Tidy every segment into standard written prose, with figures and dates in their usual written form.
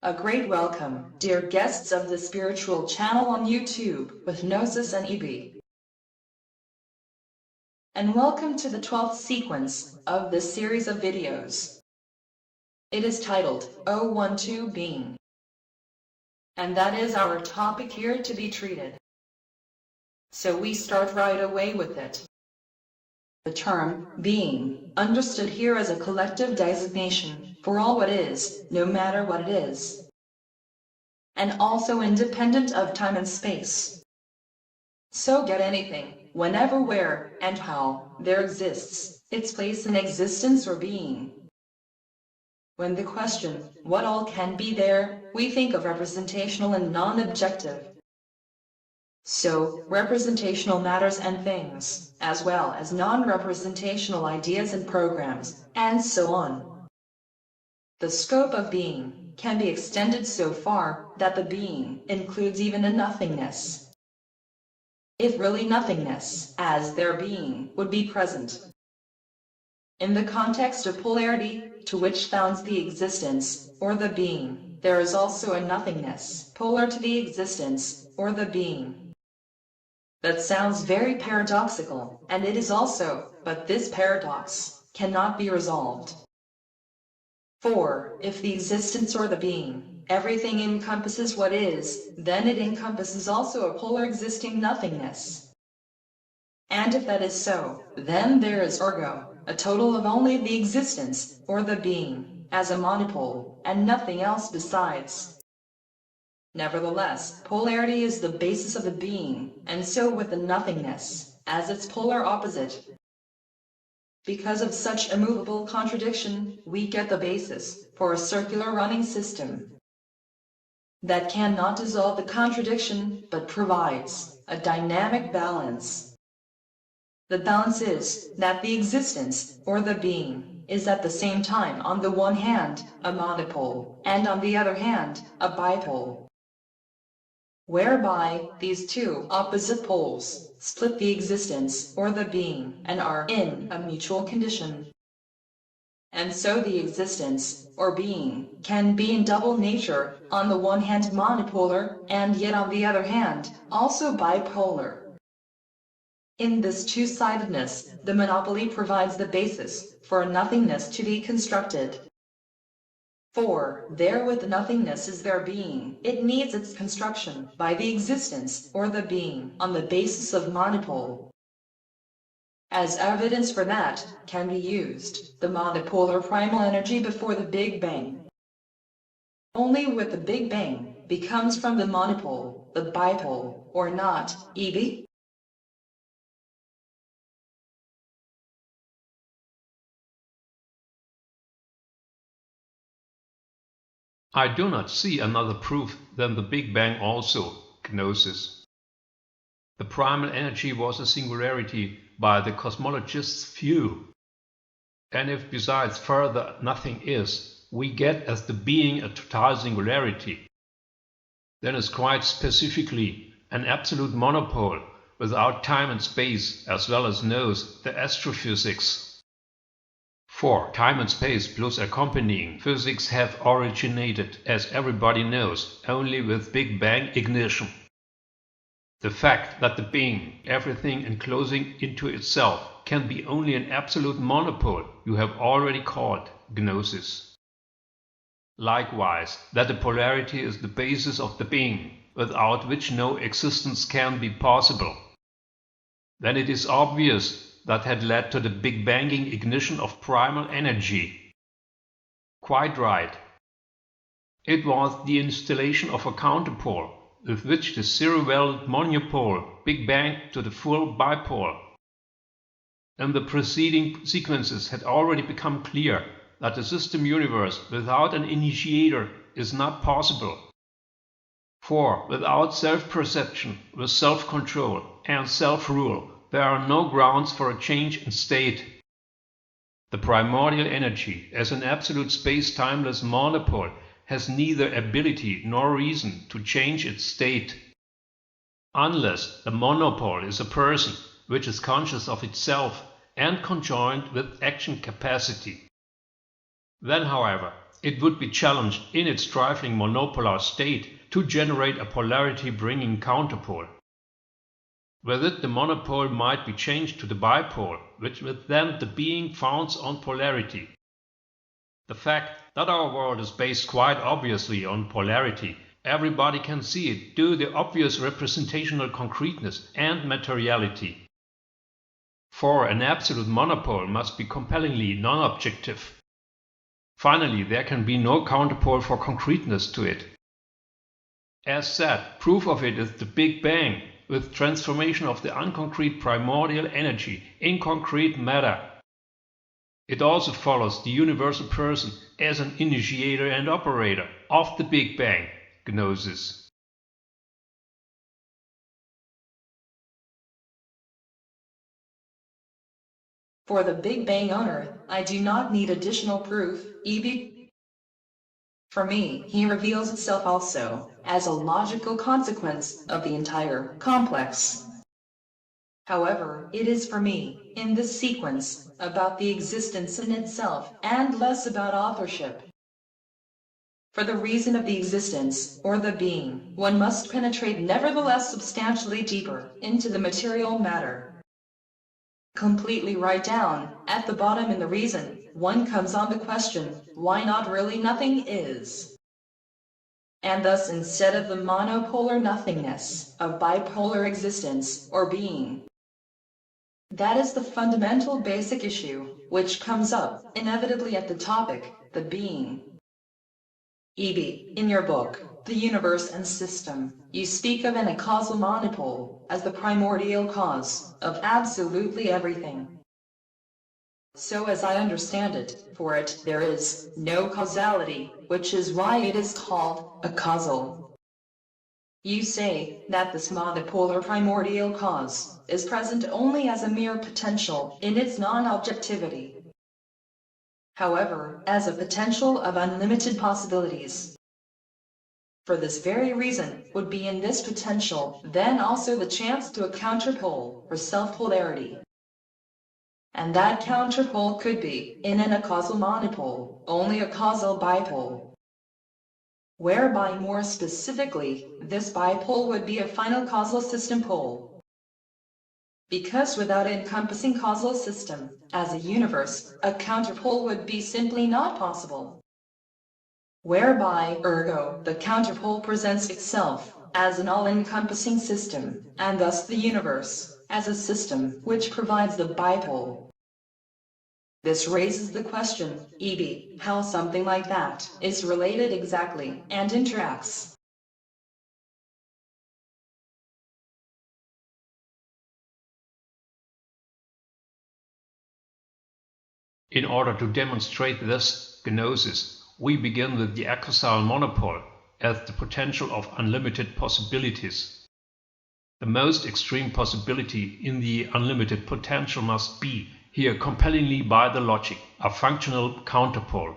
A great welcome, dear guests of the spiritual channel on YouTube with Gnosis and EB. And welcome to the 12th sequence of this series of videos. It is titled 012 Being. And that is our topic here to be treated. So we start right away with it. The term being, understood here as a collective designation for all what is, no matter what it is, and also independent of time and space. So get anything, whenever, where, and how there exists, its place in existence or being. When the question, what all can be there, we think of representational and non-objective. So, representational matters and things, as well as non-representational ideas and programs, and so on. The scope of being can be extended so far that the being includes even a nothingness. If really nothingness, as their being, would be present. In the context of polarity, to which founds the existence, or the being, there is also a nothingness, polar to the existence, or the being. That sounds very paradoxical, and it is also, but this paradox cannot be resolved. For, if the existence or the being, everything encompasses what is, then it encompasses also a polar existing nothingness. And if that is so, then there is ergo, a total of only the existence, or the being, as a monopole, and nothing else besides. Nevertheless, polarity is the basis of the being, and so with the nothingness, as its polar opposite. Because of such immovable contradiction, we get the basis for a circular running system that cannot dissolve the contradiction, but provides a dynamic balance. The balance is that the existence, or the being, is at the same time on the one hand a monopole, and on the other hand a bipole, whereby these two opposite poles split the existence or the being and are in a mutual condition. And so the existence or being can be in double nature, on the one hand monopolar, and yet on the other hand also bipolar. In this two-sidedness, the monopoly provides the basis for nothingness to be constructed. For, there with nothingness is their being, it needs its construction by the existence or the being on the basis of monopole. As evidence for that, can be used the monopolar primal energy before the Big Bang. Only with the Big Bang becomes from the monopole, the bipole, or not, EB? I do not see another proof than the Big Bang also, Gnosis. The primal energy was a singularity by the cosmologist's view. And if besides further nothing is, we get as the being a total singularity, then is quite specifically an absolute monopole without time and space, as well as knows the astrophysics. For time and space plus accompanying physics have originated, as everybody knows, only with Big Bang ignition. The fact that the being, everything enclosing into itself, can be only an absolute monopole you have already called Gnosis. Likewise, that the polarity is the basis of the being, without which no existence can be possible. Then it is obvious that had led to the Big Banging ignition of primal energy. Quite right. It was the installation of a counterpole, with which the zero-valued monopole Big Bang to the full bipole. In the preceding sequences had already become clear that the system universe without an initiator is not possible. For without self-perception, with self-control and self-rule, there are no grounds for a change in state. The primordial energy, as an absolute space-timeless monopole, has neither ability nor reason to change its state. Unless the monopole is a person, which is conscious of itself and conjoined with action capacity. Then, however, it would be challenged in its trifling monopolar state to generate a polarity-bringing counterpole. With it, the monopole might be changed to the bipole, which would then the being founds on polarity. The fact that our world is based quite obviously on polarity, everybody can see it due to the obvious representational concreteness and materiality. For an absolute monopole must be compellingly non-objective. Finally, there can be no counterpole for concreteness to it. As said, proof of it is the Big Bang, with transformation of the unconcrete primordial energy in concrete matter. It also follows the universal person as an initiator and operator of the Big Bang, gnosis. For the Big Bang owner, I do not need additional proof, EB. For me, he reveals itself also as a logical consequence of the entire complex. However, it is for me, in this sequence, about the existence in itself and less about authorship. For the reason of the existence, or the being, one must penetrate nevertheless substantially deeper into the material matter. Completely right down, at the bottom in the reason, one comes on the question, why not really nothing is? And thus instead of the monopolar nothingness, of bipolar existence, or being. That is the fundamental basic issue, which comes up, inevitably at the topic, the being. E.B., in your book, The Universe and System, you speak of an causal monopole as the primordial cause of absolutely everything. So as I understand it, for it there is no causality, which is why it is called a causal. You say that this monopolar primordial cause is present only as a mere potential in its non-objectivity. However, as a potential of unlimited possibilities. For this very reason would be in this potential then also the chance to a counterpole for self-polarity. And that counterpole could be, in a causal monopole, only a causal bipole. Whereby more specifically, this bipole would be a final causal system pole. Because without an encompassing causal system, as a universe, a counterpole would be simply not possible. Whereby, ergo, the counterpole presents itself as an all-encompassing system, and thus the universe, as a system which provides the bipole. This raises the question, E.B., how something like that is related exactly and interacts. In order to demonstrate this gnosis, we begin with the acausal monopole as the potential of unlimited possibilities. The most extreme possibility in the unlimited potential must be, here compellingly by the logic, a functional counterpole.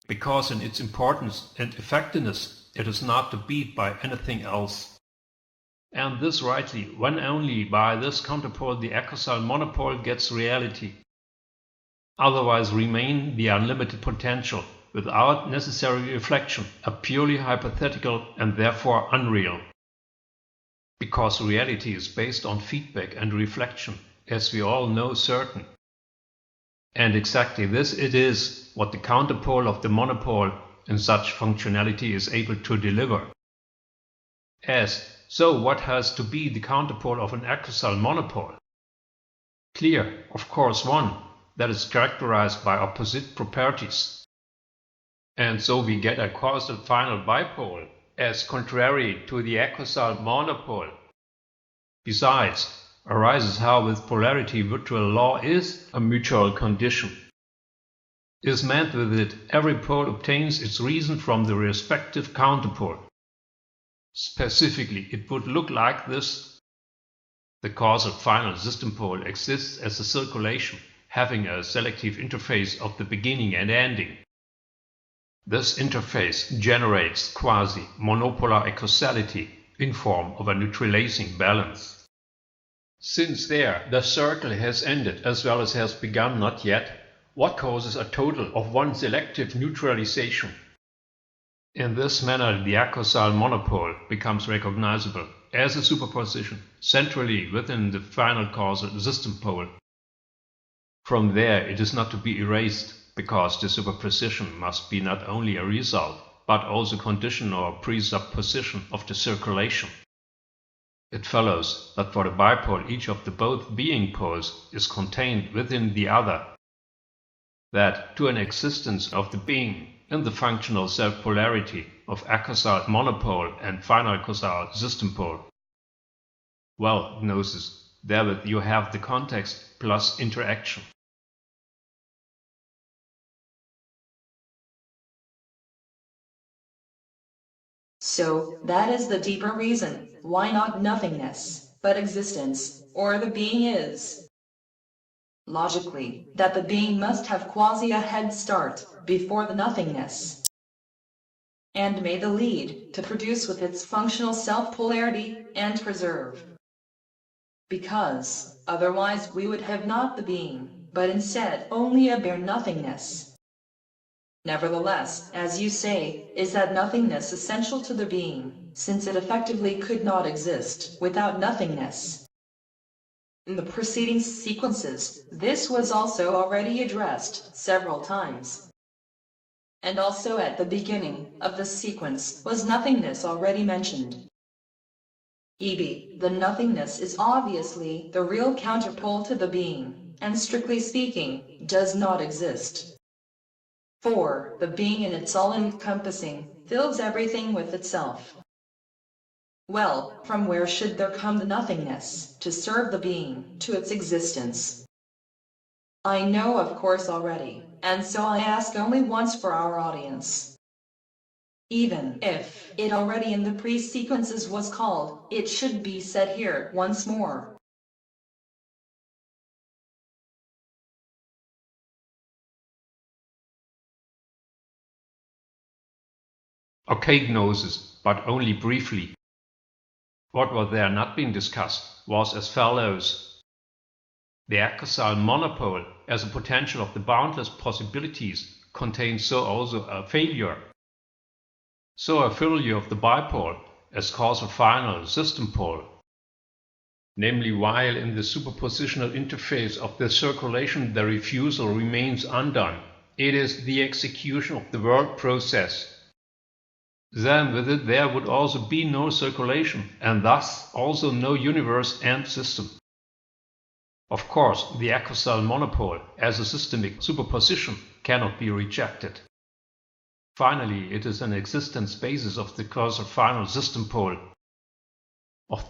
Because in its importance and effectiveness it is not to beat by anything else. And this rightly, when only by this counterpole the acausal monopole gets reality. Otherwise remain the unlimited potential, without necessary reflection, a purely hypothetical and therefore unreal. Because reality is based on feedback and reflection, as we all know certain. And exactly this it is what the counterpole of the monopole in such functionality is able to deliver. So what has to be the counterpole of an acausal monopole? Clear, of course, one that is characterized by opposite properties. And so we get a causal final bipole, as contrary to the acausal monopole. Besides, arises how with polarity virtual law is a mutual condition. Is meant with it every pole obtains its reason from the respective counterpole. Specifically, it would look like this. The causal final system pole exists as a circulation, having a selective interface of the beginning and ending. This interface generates quasi-monopolar acausality in form of a neutralizing balance. Since there the circle has ended as well as has begun not yet, what causes a total of one selective neutralization. In this manner, the acausal monopole becomes recognizable as a superposition centrally within the final causal system pole. From there, it is not to be erased, because the superposition must be not only a result, but also condition or presupposition of the circulation. It follows that for the bipole each of the both being poles is contained within the other, that to an existence of the being in the functional self-polarity of acausal monopole and final causal system pole. Well, gnosis, therewith you have the context plus interaction. So, that is the deeper reason why not nothingness, but existence, or the being is. Logically, that the being must have quasi a head start before the nothingness, and may the lead to produce with its functional self-polarity and preserve. Because, otherwise we would have not the being, but instead only a bare nothingness. Nevertheless, as you say, is that nothingness essential to the being, since it effectively could not exist without nothingness? In the preceding sequences, this was also already addressed several times. And also at the beginning of the sequence was nothingness already mentioned. EB, the nothingness is obviously the real counterpole to the being, and strictly speaking, does not exist. For the being in its all-encompassing fills everything with itself. Well, from where should there come the nothingness to serve the being to its existence? I know of course already, and so I ask only once for our audience. Even if it already in the pre-sequences was called, it should be said here once more. Okay, gnosis, but only briefly. What was there not been discussed was as follows. The acausal monopole as a potential of the boundless possibilities contains so also a failure. So a failure of the bipole as causal final system pole. Namely, while in the superpositional interface of the circulation the refusal remains undone, it is the execution of the world process. Then with it there would also be no circulation, and thus also no universe and system. Of course, the acausal monopole as a systemic superposition cannot be rejected. Finally, it is an existence basis of the causal final system pole.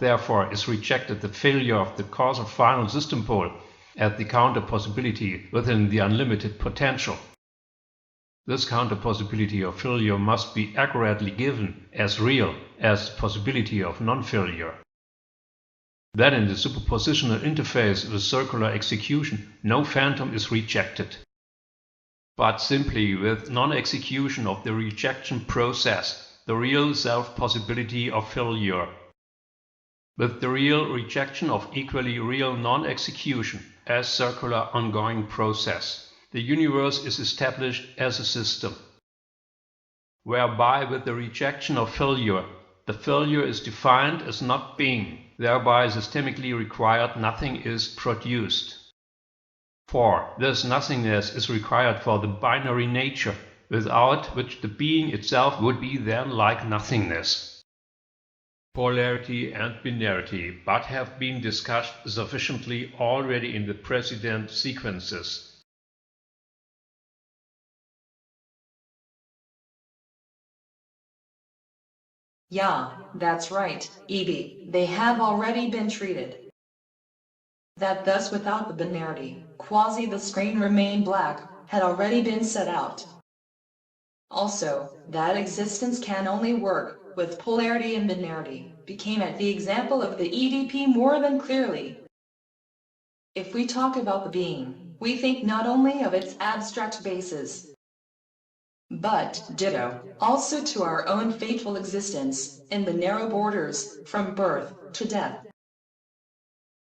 Therefore is rejected the failure of the causal final system pole as the counter possibility within the unlimited potential. This counter possibility of failure must be accurately given as real as possibility of non-failure. Then in the superpositional interface with circular execution, no phantom is rejected, but simply with non-execution of the rejection process, the real self-possibility of failure. With the real rejection of equally real non-execution as circular ongoing process, the universe is established as a system, whereby with the rejection of failure, the failure is defined as not being, thereby systemically required nothing is produced. For this nothingness is required for the binary nature, without which the being itself would be then like nothingness. Polarity and binarity but have been discussed sufficiently already in the precedent sequences. Yeah, that's right, EB, they have already been treated. That thus without the binarity, quasi the screen remain black, had already been set out. Also, that existence can only work with polarity and binarity, became at the example of the EDP more than clearly. If we talk about the being, we think not only of its abstract basis, but, ditto, also to our own fateful existence, in the narrow borders, from birth to death.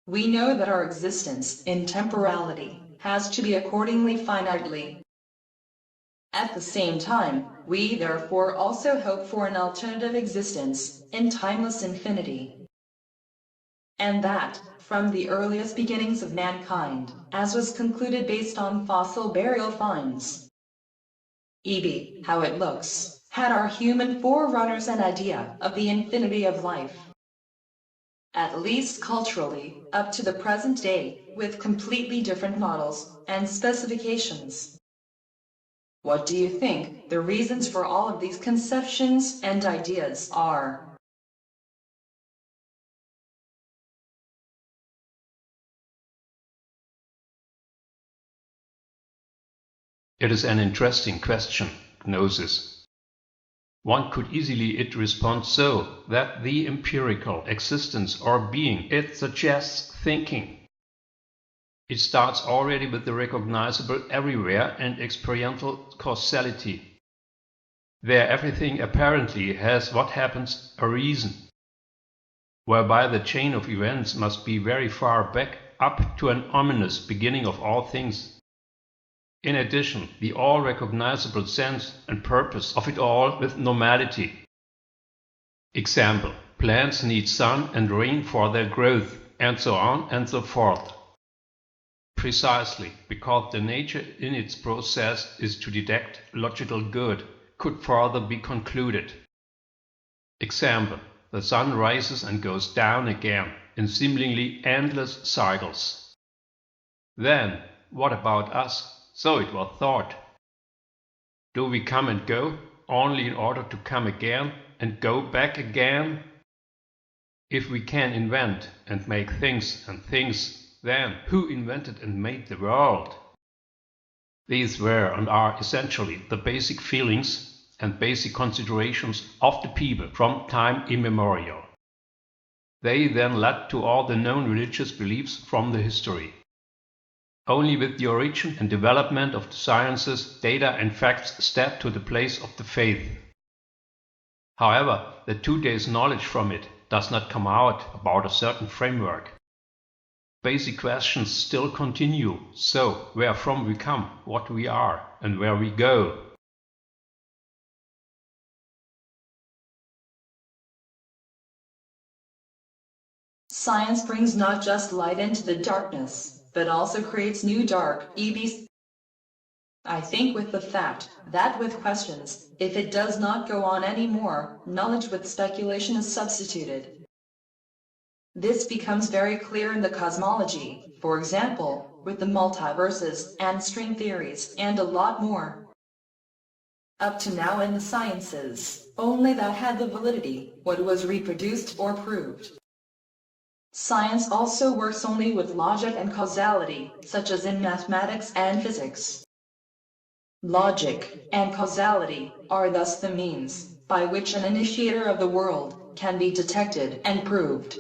We know that our existence, in temporality, has to be accordingly finitely. At the same time, we therefore also hope for an alternative existence in timeless infinity. And that, from the earliest beginnings of mankind, as was concluded based on fossil burial finds, e.g., how it looks, had our human forerunners an idea of the infinity of life. At least culturally, up to the present day, with completely different models and specifications. What do you think the reasons for all of these conceptions and ideas are? It is an interesting question, gnosis. One could easily respond so that the empirical existence or being it suggests thinking. It starts already with the recognizable everywhere and experiential causality. There everything apparently has what happens a reason, whereby the chain of events must be very far back up to an ominous beginning of all things. In addition, the all-recognizable sense and purpose of it all with normality. Example, plants need sun and rain for their growth, and so on and so forth. Precisely because the nature in its process is to detect logical good, could further be concluded. Example, the sun rises and goes down again in seemingly endless cycles. Then, what about us? So it was thought. Do we come and go, only in order to come again and go back again? If we can invent and make things and things, then who invented and made the world? These were and are essentially the basic feelings and basic considerations of the people from time immemorial. They then led to all the known religious beliefs from the history. Only with the origin and development of the sciences, data and facts step to the place of the faith. However, the 2 days knowledge from it does not come out about a certain framework. Basic questions still continue, so where from we come, what we are, and where we go. Science brings not just light into the darkness, but also creates new dark EVs. I think with the fact that with questions, if it does not go on anymore, knowledge with speculation is substituted. This becomes very clear in the cosmology, for example, with the multiverses and string theories and a lot more. Up to now in the sciences, only that had the validity, what was reproduced or proved. Science also works only with logic and causality, such as in mathematics and physics. Logic and causality are thus the means by which an initiator of the world can be detected and proved.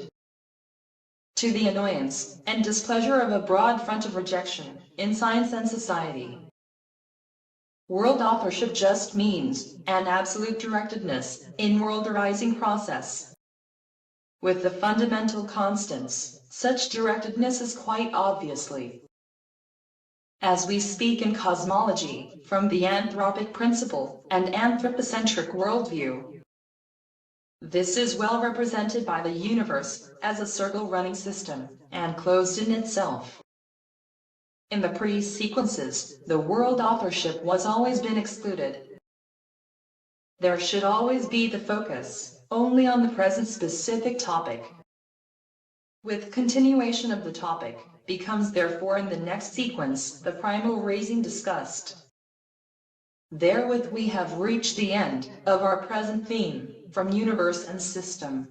To the annoyance and displeasure of a broad front of rejection in science and society, world authorship just means an absolute directedness in world-arising process. With the fundamental constants, such directedness is quite obviously, as we speak in cosmology, from the anthropic principle and anthropocentric worldview. This is well represented by the universe as a circle-running system, and closed in itself. In the pre-sequences, the world authorship was always been excluded. There should always be the focus only on the present specific topic. With continuation of the topic, becomes therefore in the next sequence the primal raising discussed. Therewith we have reached the end of our present theme, from universe and system.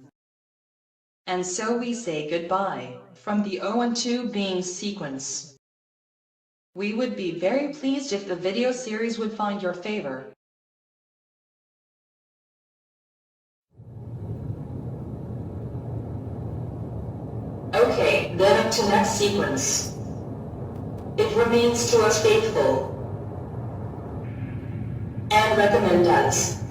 And so we say goodbye, from the 012 being sequence. We would be very pleased if the video series would find your favor. Okay, then up to next sequence. It remains to us faithful and recommend us.